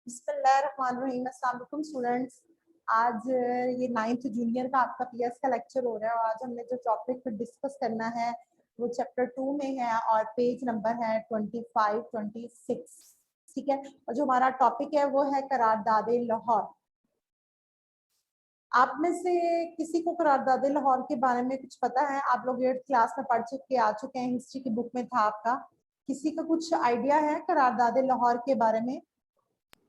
बिस्मिल्लाहिर्रहमानिर्रहीम। अस्सलाम वालेकुम स्टूडेंट्स। आज ये 9th जूनियर का आपका पीएस का लेक्चर हो रहा है और आज हमने जो टॉपिक डिस्कस करना है वो चैप्टर 2 में है और पेज नंबर है 25-26। ठीक है, और जो हमारा टॉपिक है वो है करारदादे लाहौर। आप में से किसी को करारदादे लाहौर के बारे में कुछ पता है? आप लोग 8th क्लास में पढ़ आ चुके हैं, हिस्ट्री की बुक में था आपका। किसी का कुछ आइडिया है करारदादे लाहौर के बारे में?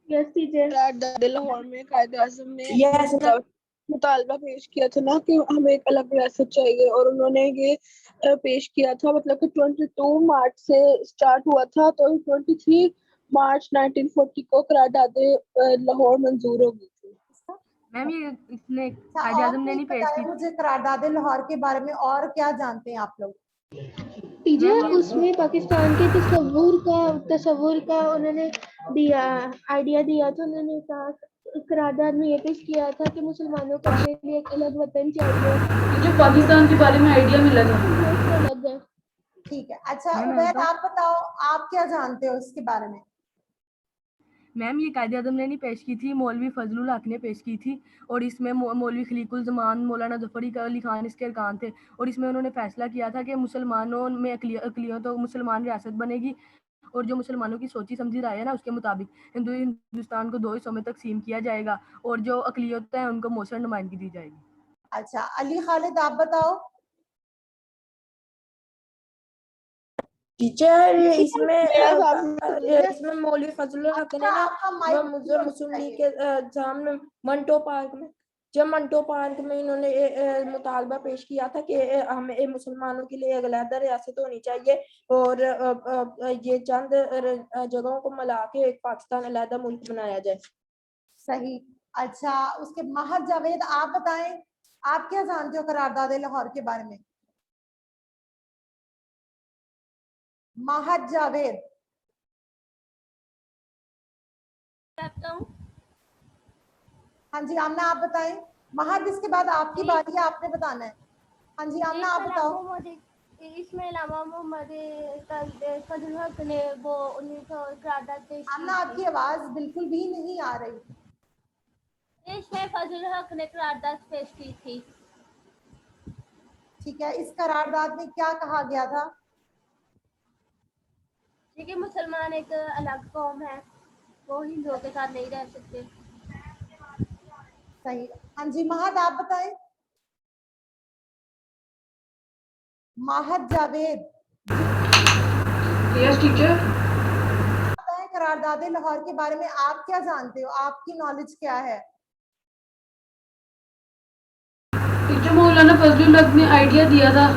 Yes teacher. करारदादे लाहौर में कायद-ए-आज़म ने मुतालबा पेश किया था ना कि हमें एक अलग रियासत चाहिए, और उन्होंने ये पेश किया था, मतलब कि 22 मार्च से स्टार्ट हुआ था, तो 23 मार्च 1940 को करारदादे लाहौर मंजूर हो गई थी। मैम ये इसने कायद-ए-आज़म ने नहीं पेश की। मुझे करारदादे लाहौर के बारे में और क्या जानते हैं आप लोग? टीचर उसमें पाकिस्तान के तस्वुर का उन्होंने दिया, आइडिया दिया था। उन्होंने कहा, करारदाद में ये पेश किया था कि मुसलमानों को अपने लिए एक अलग वतन चाहिए। जो पाकिस्तान के बारे में आइडिया मिला था। ठीक है, अच्छा उबैद आप बताओ, आप क्या जानते हो इसके बारे में? मैम ये कायद-ए-आज़म ने नहीं पेश की थी, मौलवी फजलुल हक ने पेश की थी, और इसमें मौलवी खलीकुल ज़मान, मौलाना ज़फ़र अली खान इसके अरकान थे, और इसमें उन्होंने फैसला किया था कि मुसलमानों में अक़लियत तो मुसलमान रियासत बनेगी, और जो मुसलमानों की सोची समझी राय है ना उसके मुताबिक हिंदुस्तान को 2 हिस्सों में तकसीम किया जाएगा, और जो अक़लियत है उनको मौसर नुमाइंदगी दी जाएगी। अच्छा अली खालिद आप बताओ। टीचर इसमें मौलवी फजलुल हक ने ना मुस्लिम लीग के सामने मंटो पार्क में इन्होंने मुतालबा पेश किया था कि हमें मुसलमानों के लिए एक अलहदा रियासत होनी चाहिए, और ये चंद जगहों को मिला के एक पाकिस्तान अलहदा मुल्क बनाया जाए। सही। अच्छा उसके महद जावेद आप बताएं, आप क्या जानते हो करारदादे लाहौर के बारे में? महद जावेद। हाँ जी आमना आप बताएं। महद इसके बाद आपकी बारी है, आपने बताना है। हाँ जी आमना आप बताओ। इसमें इलामा मोहम्मद फजलुल हक ने वो 1900 करारदाद पेश की। आमना आपकी आवाज बिल्कुल भी नहीं आ रही। इसमें फजलुल हक ने करारदाद पेश की थी। ठीक है, इस करारदाद में क्या कहा गया था? कि मुसलमान एक अलग कौम है, वो हिंदुओं के साथ नहीं रह सकते। सही। हाँ जी महद आप बताएं। महद जावेद। Yes teacher. बताएं करारदादे लाहौर के बारे में आप क्या जानते हो, आपकी नॉलेज क्या है? टीचर मौलाना फजलुल हक ने आइडिया दिया था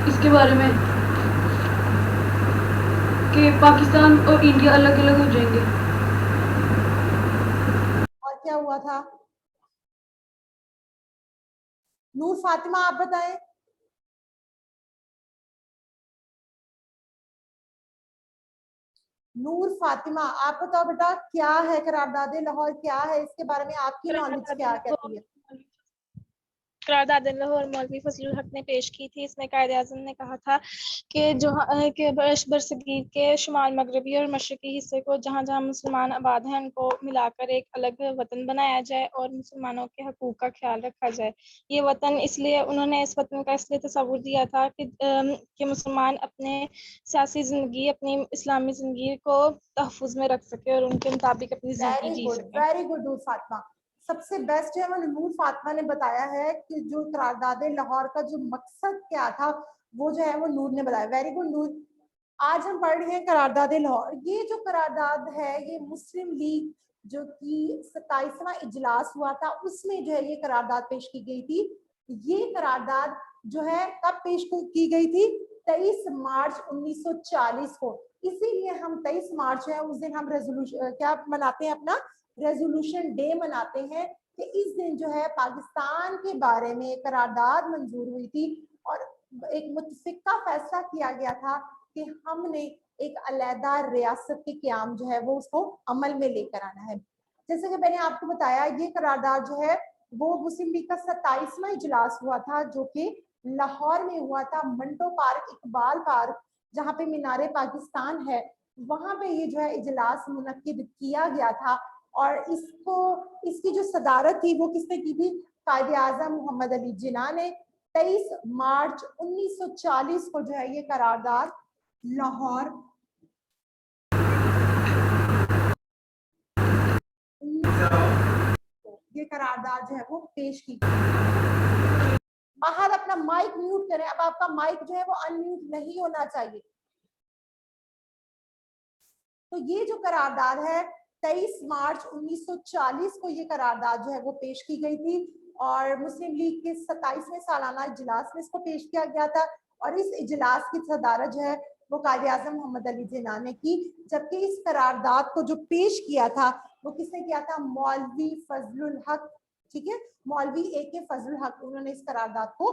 इसके बारे में कि पाकिस्तान और इंडिया अलग अलग हो जाएंगे। और क्या हुआ था? नूर फातिमा आप बताएं। नूर फातिमा आप बताओ बेटा, क्या है करारदादे लाहौर, क्या है इसके बारे में आपकी नॉलेज क्या कहती है? करारदादे लाहौर मौलवी फजलुल हक ने पेश की थी। इसमें कायद-ए-आज़म ने कहा था कि जो बरसगीर के शुमाल मगरबी और मशरकी हिस्से को जहाँ जहाँ मुसलमान आबाद हैं उनको मिलाकर एक अलग वतन बनाया जाए और मुसलमानों के हकूक़ का ख्याल रखा जाए। ये वतन इसलिए उन्होंने इस वतन का इसलिए तस्वुर दिया था कि मुसलमान अपने सियासी ज़िंदगी, अपनी इस्लामी ज़िंदगी को तहफ़्फ़ुज़ में रख सके और उनके मुताबिक अपनी ज़िंदगी जी सके। वेरी गुड नूर फातिमा, सबसे बेस्ट है वो नूर फातिमा ने बताया है कि जो करारदादे लाहौर का जो मकसद क्या था वो जो है वो नूर ने बताया। वेरी गुड नूर। आज हम पढ़ रहे हैं करारदादे लाहौर। ये जो करारदाद है ये मुस्लिम लीग जो कि 27वां इजलास हुआ था उसमें जो है ये करारदाद पेश की गई थी। ये करारदाद जो है कब पेश की गई थी? 23 मार्च 1940 को। इसीलिए हम 23 मार्च है उस दिन हम रेजोल्यूशन क्या मनाते हैं, अपना रेजोल्यूशन डे मनाते हैं कि इस दिन जो है पाकिस्तान के बारे में करारदाद मंजूर हुई थी और एक मुतफिका फैसला किया गया था कि हमने एक अलहदा रियासत के क़याम जो है वो उसको अमल में लेकर आना है। जैसे कि मैंने आपको बताया ये करारदाद जो है वो मुस्लिम लीग का 27वां इजलास हुआ था जो कि लाहौर में हुआ था, मंटो पार्क, इकबाल पार्क जहाँ पे मीनारे पाकिस्तान है वहां पे ये जो है इजलास मुनक्किद किया गया था और इसकी जो सदारत थी वो किसने की थी? कायदे आजम मोहम्मद अली जिन्ना ने 23 मार्च 1940 को जो है ये करारदाद लाहौर ये करारदाद जो है वो पेश की। बाहर अपना माइक म्यूट करें, अब आपका माइक जो है वो अनम्यूट नहीं होना चाहिए। तो ये जो करारदाद है 23 मार्च 1940 को ये करारदाद जो है वो पेश की गई थी और मुस्लिम लीग के 27वें सालाना इजलास में इसको पेश किया गया था और इस इजलास की सदारत जो है वो कायदे आजम मोहम्मद अली जिन्ना ने की, जबकि इस करारदाद को जो पेश किया था वो किसने किया था? मौलवी फजलुल हक, ठीक है, मौलवी ए.के. फजलुल हक, उन्होंने इस करारदाद को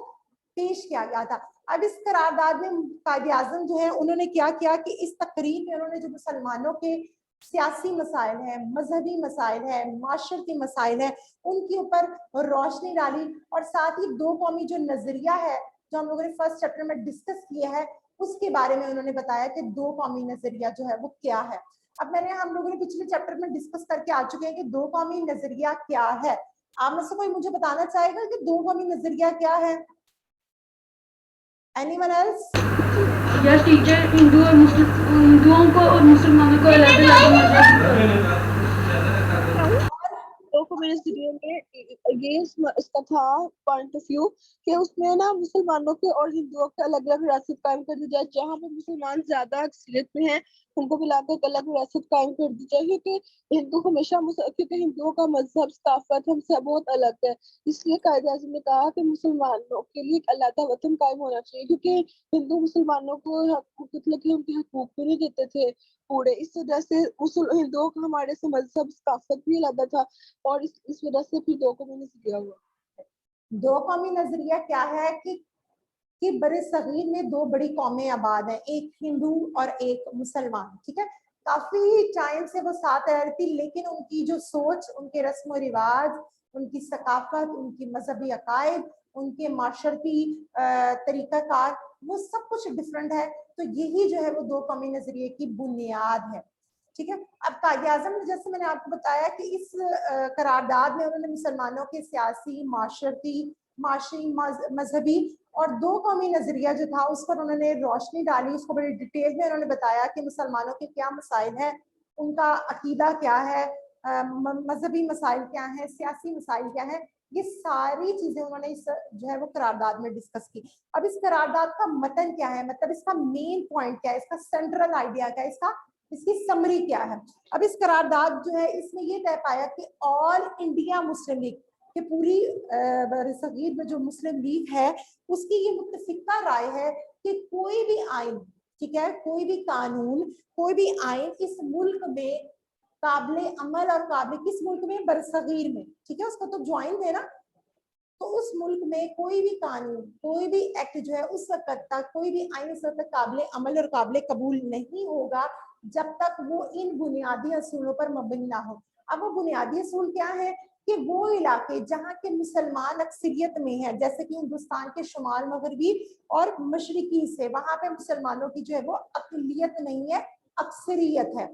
पेश किया गया था। अब इस करारदाद में कायदे आजम जो है उन्होंने क्या किया कि इस तकरीर में उन्होंने जो मुसलमानों के सियासी मसाइल है, मजहबी मसाइल है, माशरती मसाइल है, उनके ऊपर रोशनी डाली और साथ ही दो कौमी जो नजरिया है जो हम लोगों ने फर्स्ट चैप्टर में डिस्कस किया है उसके बारे में उन्होंने बताया कि दो कौमी नजरिया जो है वो क्या है। अब हम लोगों ने पिछले चैप्टर में डिस्कस करके आ चुके हैं कि दो कौमी नजरिया क्या है। आप में से कोई मुझे बताना चाहेगा कि दो कौमी नजरिया क्या है? Anyone else? यस टीचर, हिंदुओं को और मुसलमानों को अलग अलग दो कम्युनिटी में ये इसका था पॉइंट ऑफ व्यू कि उसमें ना मुसलमानों के और हिंदुओं के अलग अलग विरासत कायम कर दी जाए। जहाँ पे मुसलमान ज्यादा अक्सरियत में हैं उनको मिलाकर अलग विरासत कायम कर दी जाए, क्योंकि हिंदू हमेशा क्योंकि हिंदुओं का मजहब सकाफत हमसे बहुत अलग है। इसलिए कायदे आज़म ने कहा कि मुसलमानों के लिए एक अलग वतन कायम होना चाहिए, क्योंकि हिंदू मुसलमानों को मतलब कि उनके हकूक भी नहीं देते थे पूरे। इस वजह से हिंदुओं का हमारे से मजहब सकाफत भी अलग था और इस वजह से फिर दो कौमी नजरिया हुआ। दो कौमी नजरिया क्या है कि बड़े सगीर में दो बड़ी कौमें आबाद हैं, एक हिंदू और एक मुसलमान, ठीक है। काफी टाइम से वो साथ रह रही थी, लेकिन उनकी जो सोच, उनके रस्म व रिवाज, उनकी सकाफत, उनकी मजहबी अकायद, उनके माशरती तरीकाकार, वो सब कुछ डिफरेंट है। तो यही जो है वो दो कौमी नजरिए की बुनियाद है, ठीक है। अब कायदे आज़म ने, जैसे मैंने आपको बताया कि इस करारदाद में उन्होंने मुसलमानों के सियासी, माशरी, मजहबी और दो कौमी नजरिया जो था उस पर उन्होंने रोशनी डाली। उसको बड़ी डिटेल में उन्होंने बताया कि मुसलमानों के क्या मसाइल हैं, उनका अकीदा क्या है, मजहबी मसाइल क्या हैं, सियासी मसाइल क्या हैं, ये सारी चीजें उन्होंने इस जो है वो करारदाद में डिस्कस की। अब इस करारदाद का मतन क्या है, मतलब इसका मेन पॉइंट क्या है, इसका सेंट्रल आइडिया क्या है, इसकी समरी क्या है। अब इस करारदाद जो है इसमें ये तय पाया कि ऑल इंडिया मुस्लिम लीग कि पूरी बरसगीर में जो मुस्लिम लीग है उसकी ये मुत्तफिका राय है कि कोई भी आइन, ठीक है, कोई भी कानून, कोई भी आइन इस मुल्क में काबिले अमल और काबिल, किस मुल्क में? बरसगीर में, ठीक है, उसको तो ज्वाइन थे ना। तो उस मुल्क में कोई भी कानून, कोई भी एक्ट जो है उस वक्त तक, कोई भी आइन उस वक्त तक काबिले अमल और काबिले कबूल नहीं होगा जब तक वो इन बुनियादी असूलों पर मबनी ना हो। अब वो बुनियादी असूल क्या है कि वो इलाके जहाँ के मुसलमान अक्सरियत में है, जैसे कि हिंदुस्तान के शुमाल मगरबी और मशरकी हिस्से, वहां पे मुसलमानों की जो है वो अकलियत नहीं है, अक्सरियत है,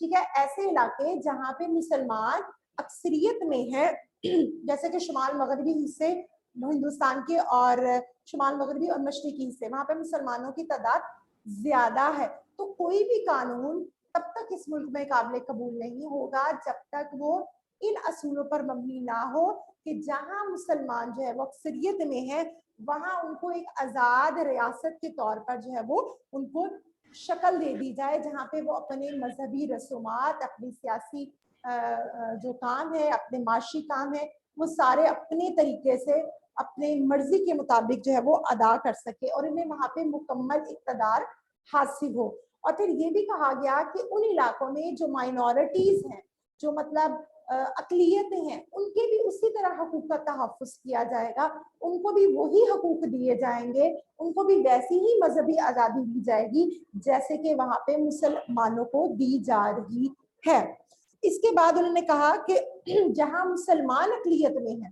ठीक है। ऐसे इलाके जहाँ पे मुसलमान अक्सरियत में है, जैसे कि शुमाल मगरबी हिस्से हिंदुस्तान के और शुमाल मगरबी और मशरकी हिस्से, वहां पे मुसलमानों की तादाद ज्यादा है, तो कोई भी कानून तब तक इस मुल्क में काबिल कबूल नहीं होगा जब तक वो इन असूलों पर मबनी ना हो कि जहां मुसलमान जो है वो अक्सरियत में है वहां उनको एक आजाद रियासत के तौर पर जो है वो उनको शक्ल दे दी जाए, जहाँ पे वो अपने मजहबी रसूमात, अपनी सियासी जो काम है, अपने माशी काम है, वो सारे अपने तरीके से अपने मर्जी के मुताबिक जो है वो अदा कर सके और इन्हें वहां पे मुकम्मल इक़्तिदार हासिल हो। और फिर ये भी कहा गया कि उन इलाकों में जो माइनॉरिटीज हैं, जो मतलब अक़लियतें हैं, उनके भी उसी तरह हकूक़ का तहफ़्फ़ुज़ किया जाएगा, उनको भी वही हकूक़ दिए जाएंगे, उनको भी वैसी ही मजहबी आज़ादी दी जाएगी जैसे कि वहाँ पे मुसलमानों को दी जा रही है। इसके बाद उन्होंने कहा कि जहाँ मुसलमान अक़लियत में है,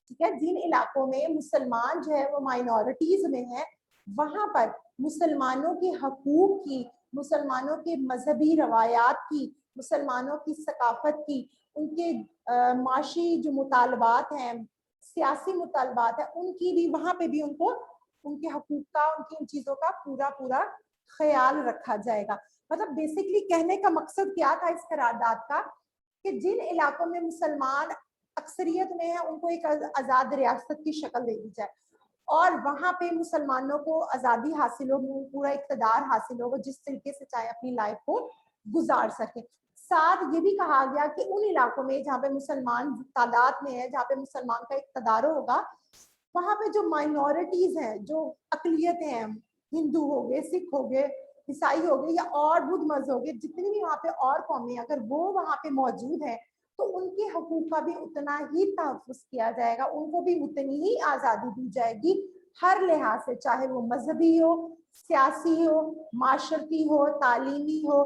ठीक है, जिन इलाकों में मुसलमान जो है वो माइनॉरिटीज में है, वहां पर मुसलमानों के हकूक की, मुसलमानों के मजहबी रवायात की मुसलमानों की सकाफत की, उनके माशी जो मुतालबात हैं, सियासी मुतालबात है, उनकी भी वहां पे भी उनको उनके हकूक का, उनकी उन चीजों का पूरा पूरा ख्याल रखा जाएगा। मतलब बेसिकली कहने का मकसद क्या था इस करारदाद का कि जिन इलाकों में मुसलमान अक्सरियत में है उनको एक आजाद रियासत की शक्ल दे दी जाए और वहां पे मुसलमानों को आजादी हासिल हो, पूरा इक़्तिदार हासिल हो, जिस तरीके से चाहे अपनी लाइफ को गुजार सके। साथ ये भी कहा गया कि उन इलाकों में जहाँ पे मुसलमान तादाद में है, जहाँ पे मुसलमान का इक़्तिदार होगा, वहां पे जो माइनॉरिटीज हैं, जो अकलियतें हैं, हिंदू हो गए, सिख हो गए, ईसाई हो गए या और बुद्ध मजहब हो गए, जितनी भी वहाँ पे और कौमें अगर वो वहाँ पे मौजूद है तो उनके हकूक का भी उतना ही तहफ़्फ़ुज़ किया जाएगा, उनको भी उतनी ही आज़ादी दी जाएगी हर लिहाज से, चाहे वो मजहबी हो, सियासी हो, माशरती हो, तालीमी हो,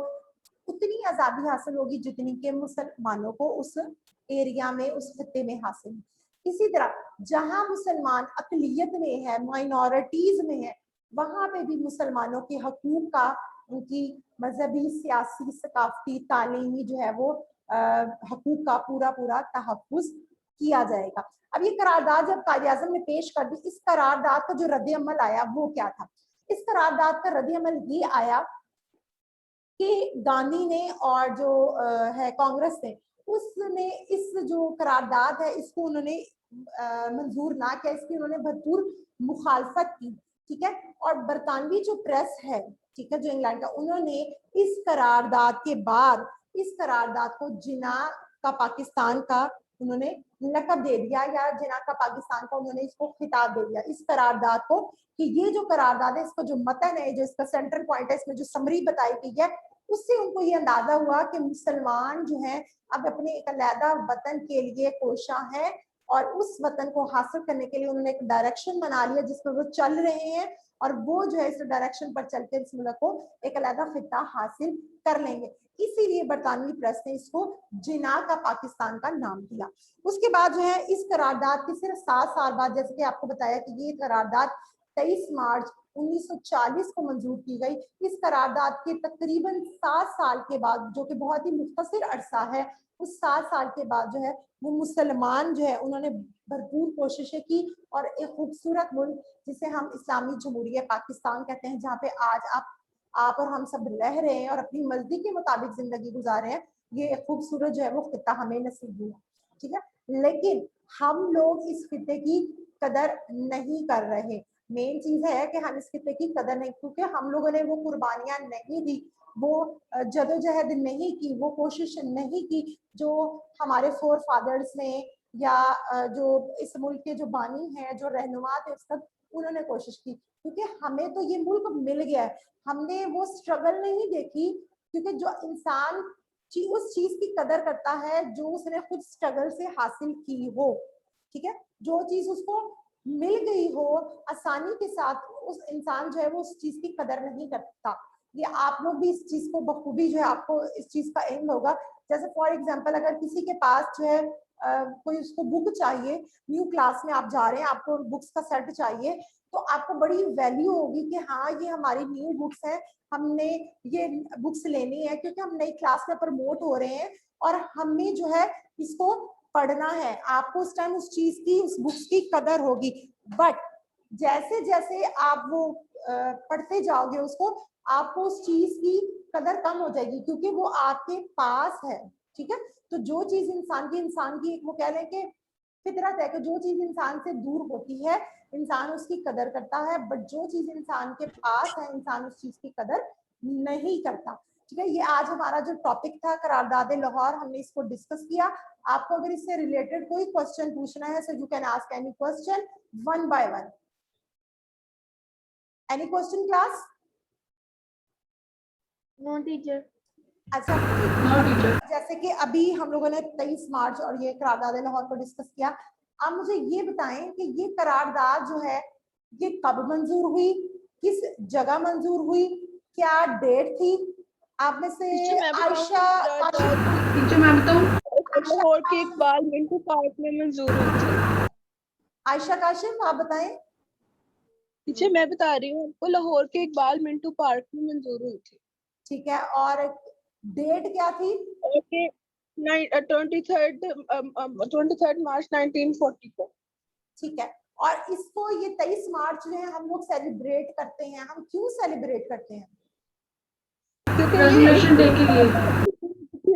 उतनी आज़ादी हासिल होगी जितनी के मुसलमानों को उस एरिया में, उस खत्ते में हासिल है। इसी तरह जहां मुसलमान अकलियत में है, माइनॉरिटीज में है, वहां पे भी मुसलमानों के हकूक का, उनकी मजहबी, सियासी, सकाफती, तालीमी जो है वो हकूक का पूरा पूरा तहफ़्फ़ुज़ किया जाएगा। अब ये करारदाद जब कायद-ए-आज़म ने पेश कर दी, इस करारदाद का जो रद्द अमल आया वो क्या था? इस करारदाद का रद्द अमल ये आया कि गांधी ने और जो है कांग्रेस ने, उसने इस जो करारदाद है इसको उन्होंने मंजूर ना किया, इसकी उन्होंने भरपूर मुखालफत की, ठीक है। और बरतानवी जो प्रेस है, ठीक है, जो इंग्लैंड का, उन्होंने इस करारदाद के बाद इस करारदाद को जिना का पाकिस्तान का उन्होंने लक़ब दे दिया, या जिना का पाकिस्तान का उन्होंने इसको खिताब दे दिया इस करारदाद को, कि ये जो करारदाद है, इसको जो मतन है, जो इसका सेंट्रल पॉइंट है, इसमें जो समरी बताई गई है, उससे उनको ये अंदाजा हुआ कि मुसलमान जो है अब अपने एक अलहदा वतन के लिए कोशा है और उस वतन को हासिल करने के लिए उन्होंने एक डायरेक्शन बना लिया जिसमें वो चल रहे हैं और वो जो है इस डायरेक्शन पर चलकर इस मुल्क को एक अलहदा खिता हासिल कर लेंगे। इसीलिए बरतानवी प्रेस ने इसको जिना का पाकिस्तान का नाम दिया। उसके बाद जो है इस करारदाद के सिर्फ 7 साल बाद, जैसे कि आपको बताया कि ये करारदाद 23 मार्च 1940 को मंजूर की गई। इस करारदाद के तकरीबन 7 साल के बाद, जो कि बहुत ही मुख्तसर अरसा है, उस 7 साल के बाद जो है वो मुसलमान जो है उन्होंने भरपूर कोशिशें की और एक खूबसूरत मुल्क जिसे हम इस्लामी जमहूरिया पाकिस्तान कहते हैं, जहाँ पे आज आप और हम सब रह रहे हैं और अपनी मर्जी के मुताबिक जिंदगी गुजार रहे हैं, ये एक खूबसूरत जो है वो खिता हमें नसीब हुआ, ठीक है। लेकिन हम लोग इस खिते की कदर नहीं कर रहे। मेन चीज है कि हम इस खिते की कदर नहीं, क्योंकि हम लोगों ने वो कुर्बानियां नहीं दी, वो जदोजहद नहीं की, वो कोशिश नहीं की जो हमारे फोर फादर्स ने या जो इस मुल्क के जो बानी हैं, जो रहनुमा थे, उस तक उन्होंने कोशिश की, क्योंकि हमें तो ये मुल्क मिल गया है, हमने वो स्ट्रगल नहीं देखी। क्योंकि जो इंसान उस चीज की कदर करता है जो उसने खुद स्ट्रगल से हासिल की हो, ठीक है, जो चीज उसको मिल गई हो आसानी के साथ, उस इंसान जो है वो उस चीज की कदर नहीं करता। ये आप लोग भी इस चीज को बखूबी जो है आपको इस चीज का इल्म होगा। जैसे फॉर एग्जांपल अगर किसी के पास जो है कोई उसको बुक चाहिए, न्यू क्लास में आप जा रहे हैं, आपको बुक्स का सेट चाहिए, तो आपको बड़ी वैल्यू होगी कि हाँ ये हमारी न्यू बुक्स हैं, हमने ये बुक्स लेनी है क्योंकि हम नई क्लास में प्रमोट हो रहे हैं और हमने जो है इसको पढ़ना है। आपको उस टाइम उस चीज की, उस बुक्स की कदर होगी। बट जैसे जैसे आप वो पढ़ते जाओगे उसको, आपको उस चीज की कदर कम हो जाएगी क्योंकि वो आपके पास है, ठीक है। तो जो चीज इंसान की वो कह लें कि फितरत है कि जो चीज इंसान से दूर होती है इंसान उसकी कदर करता है, बट जो चीज इंसान के पास है इंसान उस चीज की कदर नहीं करता, ठीक है। ये आज हमारा जो टॉपिक था करारदाद लाहौर, हमने इसको डिस्कस किया। आपको अगर इससे रिलेटेड कोई क्वेश्चन पूछना है, so you can ask any question one by one. Any question class? No teacher. अच्छा, नो टीचर। जैसे कि अभी हम लोगों ने 23 मार्च और ये करारदाद लाहौर को डिस्कस किया। आप मुझे ये बताएं कि ये करारदाद जो है ये कब मंजूर हुई, किस जगह मंजूर हुई, क्या डेट थी? आप में से आयशा, टीचर मैं बताऊं? लाहौर के इकबाल मिंटो पार्क में मंजूर हुई थी। आयशा काशिफ आप बताएं। टीचर मैं बता रही हूँ आपको, लाहौर के इकबाल मिंटो पार्क में मंजूर हुई थी। ठीक है, और डेट क्या थी? ओके 23 मार्च 1940 को। ठीक है, और इसको ये 23 मार्च जो है हम लोग सेलिब्रेट करते हैं। हम क्यों सेलिब्रेट करते हैं? क्योंकि रेजोल्यूशन डे के लिए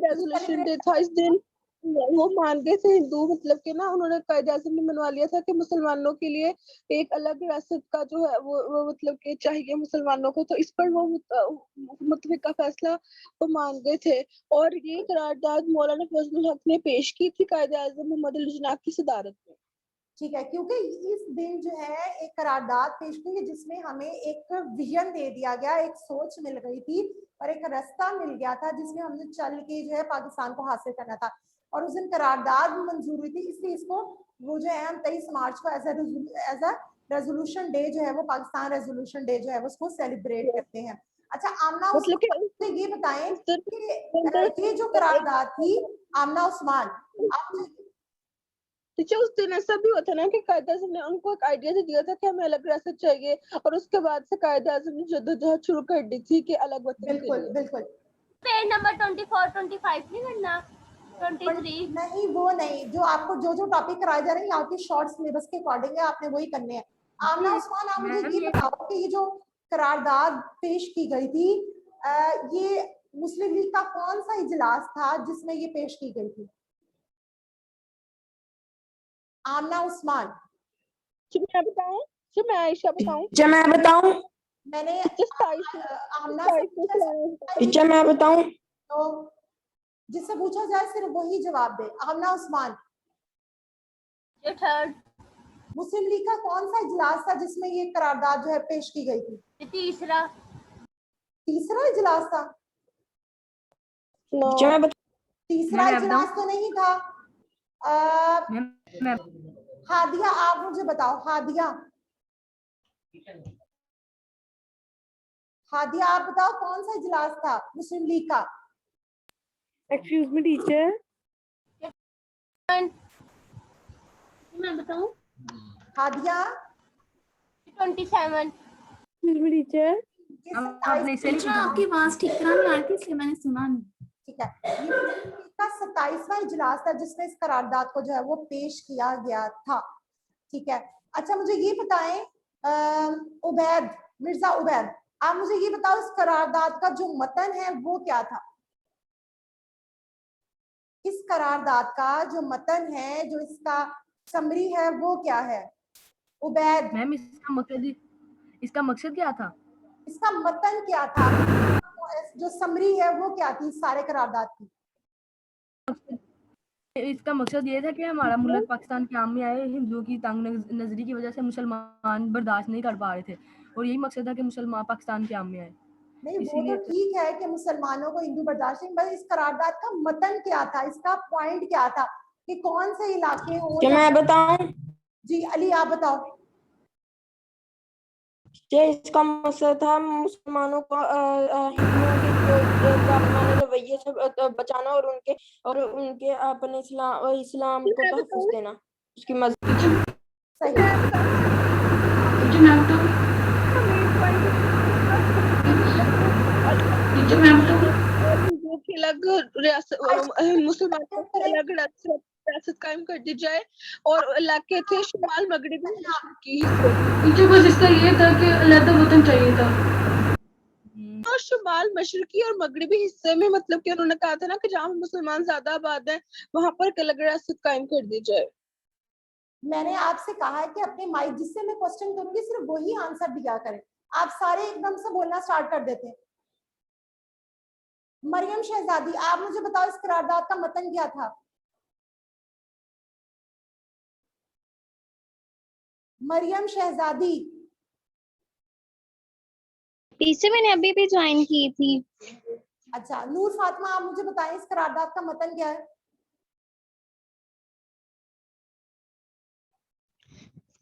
रेजोल्यूशन डे था इस दिन। वो मान गए थे हिंदू, मतलब कि ना उन्होंने कायदे-आज़म ने मनवा लिया था कि मुसलमानों के लिए एक अलग रियासत का जो है वो मतलब कि चाहिए मुसलमानों को, तो इस पर वो मुतफ़िक़ा फैसला वो मान गए थे। और ये करारदाद मौलाना फजलुल हक ने पेश की थी कायदे-आज़म मोहम्मद अली जिन्ना की सदारत में। ठीक है, क्योंकि इस दिन जो है एक करारदाद पेश की जिसमें हमें एक विजन दे दिया गया, एक सोच मिल गई थी और एक रास्ता मिल गया था जिसमें हमने चल के जो है पाकिस्तान को हासिल करना था। और उस दिन करारदाद मंजूर हुई थी, इसलिए इसको वो जो है हम 23 मार्च को एज अ रेजोल्यूशन डे जो है वो पाकिस्तान रेजोल्यूशन डे जो है वो उसको सेलिब्रेट करते हैं। अच्छा आमना मतलब कि उस्मान, ये बताएं कि ये जो करारदाद थी आमना उस्मान, आप ठीक है, उस दिन ऐसा भी हुआ था ना कि कायदे-आज़म ने उनको एक आइडिया दे दिया था कि हमें अलग रियासत चाहिए, और उसके बाद से कायदे-आज़म ने जद्दोजहद शुरू कर दी थी कि अलग वतन के बिल्कुल लिए। बिल्कुल पेज नंबर 24 25 नहीं करना, 23 नहीं, वो नहीं, जो आपको जो टॉपिक कराए जा रहे हैं यहाँ के शॉर्ट सिलेबस के अकॉर्डिंग है, आपने वही करने हैं। आमना उस्मान, आप मुझे ये बताओ कि ये जो करारदाद पेश की गई थी ये मुस्लिम लीग का कौन सा इजलास था जिसमें ये पेश की गई थी? आमना उस्मान, मैं बताऊं? मैं आयशा बताऊं? टीचर मैं बताऊं? मैंने आमना से टीचर मैं बताऊं? तो जिससे पूछा जाए सिर्फ वही जवाब दे। आमना उस्मान, ये थर्ड, मुस्लिम लीग का कौन सा इजलास था जिसमें ये करारदाद जो है पेश की गई थी? ये तीसरा, तीसरा इजलास था? तीसरा इजलास तो नहीं था। हादिया, आप मुझे बताओ, हादिया आप बताओ कौन सा इजलास था मुस्लिम लीग का? एक्सक्यूज मी टीचर, मैं बताऊं? हादिया 27, एक्सक्यूज मी टीचर, आपकी आवाज ठीक तरह नहीं आ रही थी इसलिए मैंने सुना नहीं। ठीक है, ये मुस्लिम लीग का 27वां इजलास था जिसमें इस करारदाद को जो है वो पेश किया गया था। ठीक है, अच्छा मुझे ये बताएं उबैद, मिर्जा उबैद, आप मुझे ये बताओ इस करारदाद का जो मतन है वो क्या था? इस करारदाद का जो मतन है, जो इसका समरी है वो क्या है? उबैद मैम इसका मकसद क्या था? इसका मतन क्या था? जो समरी है वो क्या थी सारे करारदाद की? इसका मकसद ये था कि हमारा मुल्क पाकिस्तान क्याम में आए। हिंदुओं की तंग नजरी की वजह से मुसलमान बर्दाश्त नहीं कर पा रहे थे और यही मकसद था कि मुसलमान पाकिस्तान क्याम में आए। नहीं, वो तो ठीक है कि मुसलमानों को हिंदू बर्दाश्त नहीं, बस इस करारदाद का मतन क्या था, इसका पॉइंट क्या था कि कौन से इलाके हो? क्या मैं बताऊं? जी अली आप बताओ। इसका मकसद था मुसलमानों को हिंदुओं के जो जालिमाना रवैये से बचाना और उनके अपने इस्लाम को तहफ़्फ़ुज़ देना, उसकी मस्जिद। अलग मुसलमानों की अलग रियासत कायम कर दी जाए और इलाके थे शुमाल मगरिबी की टीचर, बस इसका ये था कि अलग वतन चाहिए था और शुमाल मशरकी और मगरिबी हिस्से में, मतलब कि उन्होंने कहा था ना कि जहाँ मुसलमान ज्यादा आबाद है वहां पर एक अलग रियासत कायम कर दी जाए। मैंने आपसे कहा है कि अपने माइक, जिससे मैं क्वेश्चन करूंगी सिर्फ वही आंसर दिया करें, आप सारे एकदम से बोलना स्टार्ट कर देते हैं। मरियम शहजादी, आप मुझे बताओ इस करारदाद का मतन क्या था? मरियम शहजादी। टीचर मैंने अभी भी ज्वाइन की थी। अच्छा नूर फातिमा, आप मुझे बताएं इस करारदाद का मतन क्या है?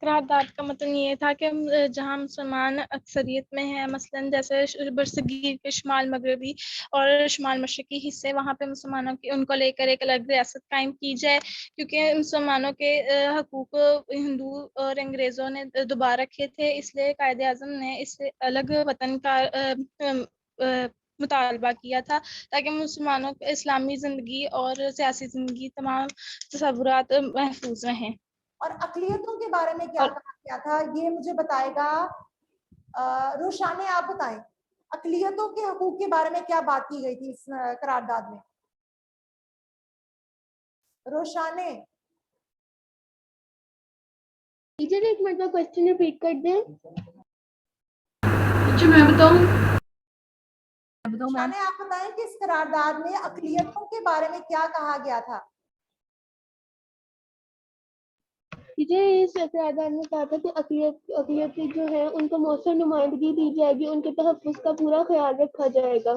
करारदाद का मतलब ये था कि जहाँ मुसलमान अक्सरियत में है, मसलन जैसे बरसगीर के शुमाल मगरबी और शुमाल मशरकी हिस्से, वहाँ पे मुसलमानों की उनको लेकर एक अलग रियासत कायम की जाए, क्योंकि मुसलमानों के हकूक हिंदू और अंग्रेज़ों ने दबा रखे थे, इसलिए कायदे आज़म ने इस अलग वतन का मुतालबा किया था ताकि मुसलमानों को इस्लामी ज़िंदगी और सियासी ज़िंदगी तमाम तसव्वुरात महफूज रहें। और अक़लियतों के बारे में क्या कहा गया था, ये मुझे बताएगा रोशाने, आप बताएं अक़लियतों के हकूक़ के बारे में क्या बात की गई थी इस करारदाद में। रोशाने। टीचर एक मिनट का क्वेश्चन रिपीट कर दें। टीचर मैं बताऊं? रोशाने, आप बताएं कि इस करारदाद में अक़लियतों के बारे में क्या कहा गया था। टीचर इस करारदाद में कहा था कि अक़लियत जो है उनको मौसर नुमाइंदगी दी जाएगी, उनके तहफ़्फ़ुज़ का पूरा ख्याल रखा जाएगा।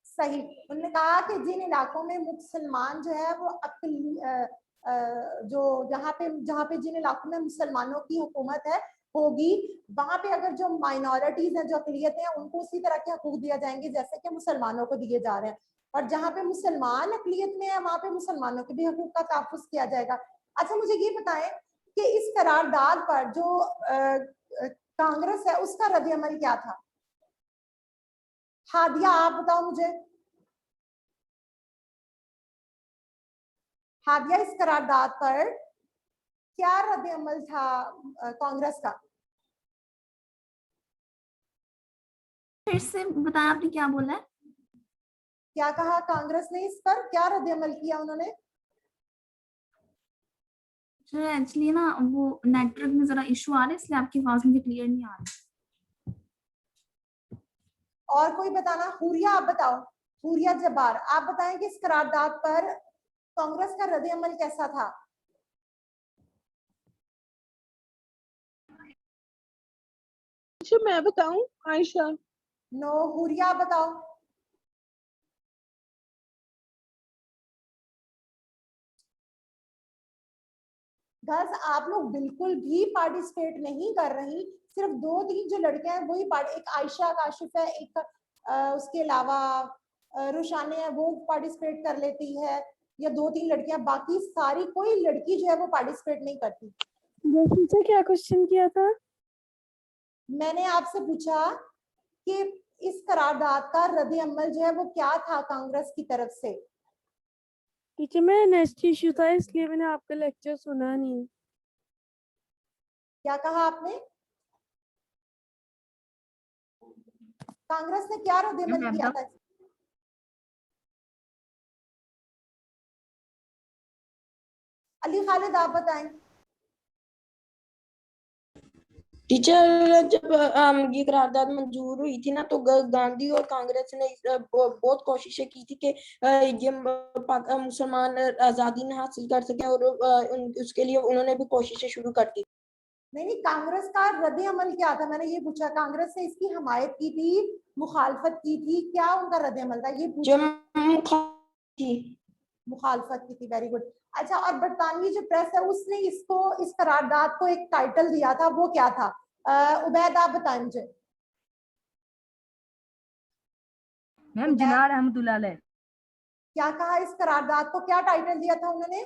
सही। उन्होंने कहा कि जिन इलाकों में मुसलमान जो है वो जो जहाँ पे जिन इलाकों में मुसलमानों की हुकूमत है होगी, वहां पे अगर जो माइनॉरिटीज हैं, जो अक़लियतें हैं, उनको उसी तरह के हकूक दिए जाएंगे जैसे कि मुसलमानों को दिए जा रहे हैं। और जहाँ पे मुसलमान अक़लियत में है वहां पे मुसलमानों के भी हकूक का तहफ़्फ़ुज़ किया जाएगा। अच्छा, मुझे ये बताएं कि इस करारदाद पर जो कांग्रेस है उसका रद्द-ए-अमल क्या था। हादिया, आप बताओ मुझे। हादिया, इस करारदाद पर क्या रद्द-ए-अमल था कांग्रेस का। फिर से बताया, आपने क्या बोला है? क्या कहा कांग्रेस ने इस पर, क्या रद्द-ए-अमल किया उन्होंने। एक्चुअली ना वो नेटवर्क में जरा इशू आ रहा है, इसलिए आपकी आवाज मुझे क्लियर नहीं आ रही। और कोई बताना। हुरिया, आप बताओ। हुरिया जब्बार, आप बताएं कि इस करारदाद पर कांग्रेस का रद्द-ए-अमल कैसा था। मैं बताऊं? आयशा। नो, हुरिया बताओ। गर्ल्स, आप लोग बिल्कुल भी पार्टिसिपेट नहीं कर रही। सिर्फ 2-3 जो लड़कियां हैं वही एक आयशा काशिफ है, एक उसके अलावा रुशाने है, वो पार्टिसिपेट कर लेती है, या 2-3 लड़कियां, बाकी सारी कोई लड़की जो है वो पार्टिसिपेट नहीं करती। टीचर क्या क्वेश्चन किया था? मैंने आपसे पूछा कि इस करारदाद का रद्द-ए-अमल जो है वो क्या था कांग्रेस की तरफ से। टीचर मैं नेक्स्ट इशू था इसलिए मैंने आपका लेक्चर सुना नहीं। क्या कहा आपने। कांग्रेस ने क्या रद्द-ए-अमल किया था। अली खालिद, आप बताएं। टीचर, जब ये करारदाद मंजूर हुई थी ना, तो गांधी और कांग्रेस ने बहुत कोशिशें की थी कि ये मुसलमान आज़ादी न हासिल कर सके, और उसके लिए उन्होंने भी कोशिशें शुरू कर दी। नहीं, कांग्रेस का रद्द-ए-अमल क्या था, मैंने ये पूछा। कांग्रेस ने इसकी हमायत की थी, मुखालफत की थी, क्या उनका रद्द-ए-अमल था, ये पूछा। मुखालफत की थी, वेरी गुड। अच्छा, और बरतानवी जो प्रेस है उसने इस करारदाद को एक टाइटल दिया था, वो क्या था। उबैद, आप बताएं मुझे। मैम जिनाह रहमतुल्लाह अलैह। क्या कहा, इस करारदाद को क्या टाइटल दिया था उन्होंने।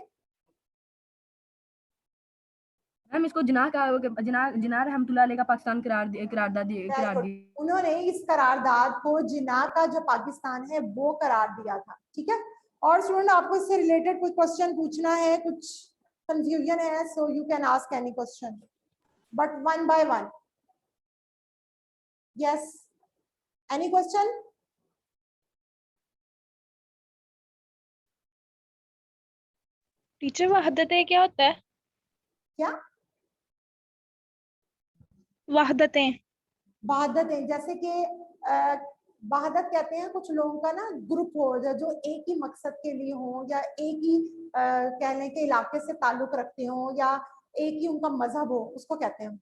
मैम इसको जिनाह रहमतुल्लाह अलैह का पाकिस्तान करारदाद दी। उन्होंने इस करारदाद को जिनाह का जो पाकिस्तान है वो करार दिया था। ठीक है। और स्टूडेंट, आपको इससे रिलेटेड कोई क्वेश्चन पूछना है, कुछ कंफ्यूजन है, so you can ask any question, but one by one. Yes, any question. Teacher, वहदतें क्या होता है। क्या वहदतें। वहादतें, जैसे कि वहादत कहते हैं कुछ लोगों का ना ग्रुप हो जो एक ही मकसद के लिए हो, या एक ही कहने के इलाके से ताल्लुक रखते हो, या एक ही उनका मजहब हो, उसको कहते हैं।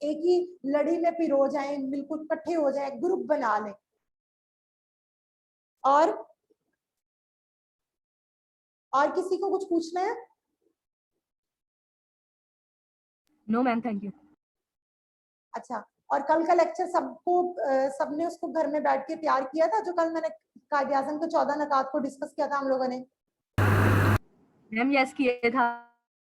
एक ही लड़ी में पिरो जाएं, बिल्कुल इकट्ठे हो जाएं, ग्रुप बना लें। और किसी को कुछ पूछना है। No ma'am, thank you. अच्छा, और कल का लेक्चर सबने उसको घर में बैठ के तैयार किया था, जो कल मैंने कायदे-ए-आज़म के 14 नकात को डिस्कस किया था हम लोगों ने। मैम यस किया था।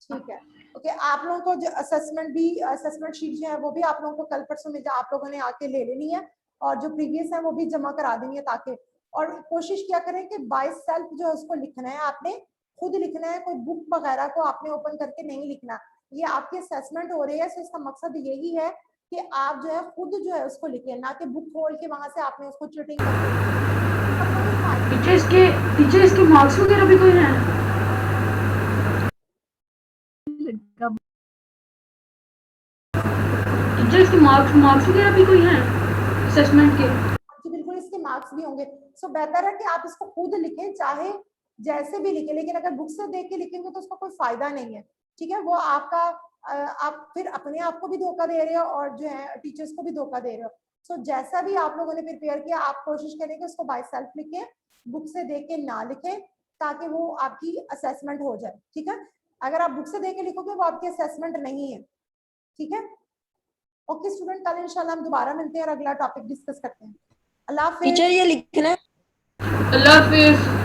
ठीक है, ओके। आप लोगों को जो असेसमेंट शीट जो है वो भी आप लोगों को कल परसों में आप लोगों ने आके ले लेनी है। और जो प्रीवियस है वो भी जमा करा देंगे, ताकि और कोशिश किया करें कि बाय सेल्फ जो है उसको लिखना है, आपने खुद लिखना है, कोई बुक वगैरह को आपने ओपन करके नहीं लिखना। ये आपकी असेसमेंट हो रही है, तो इसका मकसद यही है कि आप जो है खुद जो है उसको लिखें, ना कि बुक खोल के वहां से आपने उसको चीटिंग टीचर इसके मार्क्स वगैरह भी कोई हैं? टीचर इसके मार्क्स वगैरह भी कोई हैं असेसमेंट के? जी बिल्कुल, इसके मार्क्स भी होंगे। सो बेहतर है कि आप इसको खुद लिखें, चाहे जैसे भी लिखें, लेकिन अगर बुक से देख के लिखेंगे तो उसका कोई फायदा नहीं है, ठीक है। वो आपका आप फिर अपने आप को भी धोखा दे रहे हो और जो है टीचर्स को भी धोखा दे रहे हो। सो जैसा भी आप लोगों ने प्रिपेयर किया, आप कोशिश करें कि उसको बाय सेल्फ लिखें, बुक से देख के ना लिखें, ताकि वो आपकी असेसमेंट हो जाए, ठीक है। अगर आप बुक से देख के लिखोगे वो आपकी असेसमेंट नहीं है, ठीक है। ओके स्टूडेंट, कल इंशाल्लाह हम दोबारा मिलते हैं और अगला टॉपिक डिस्कस करते हैं। अल्लाह हाफिज। टीचर ये लिखना है। अल्लाह हाफिज।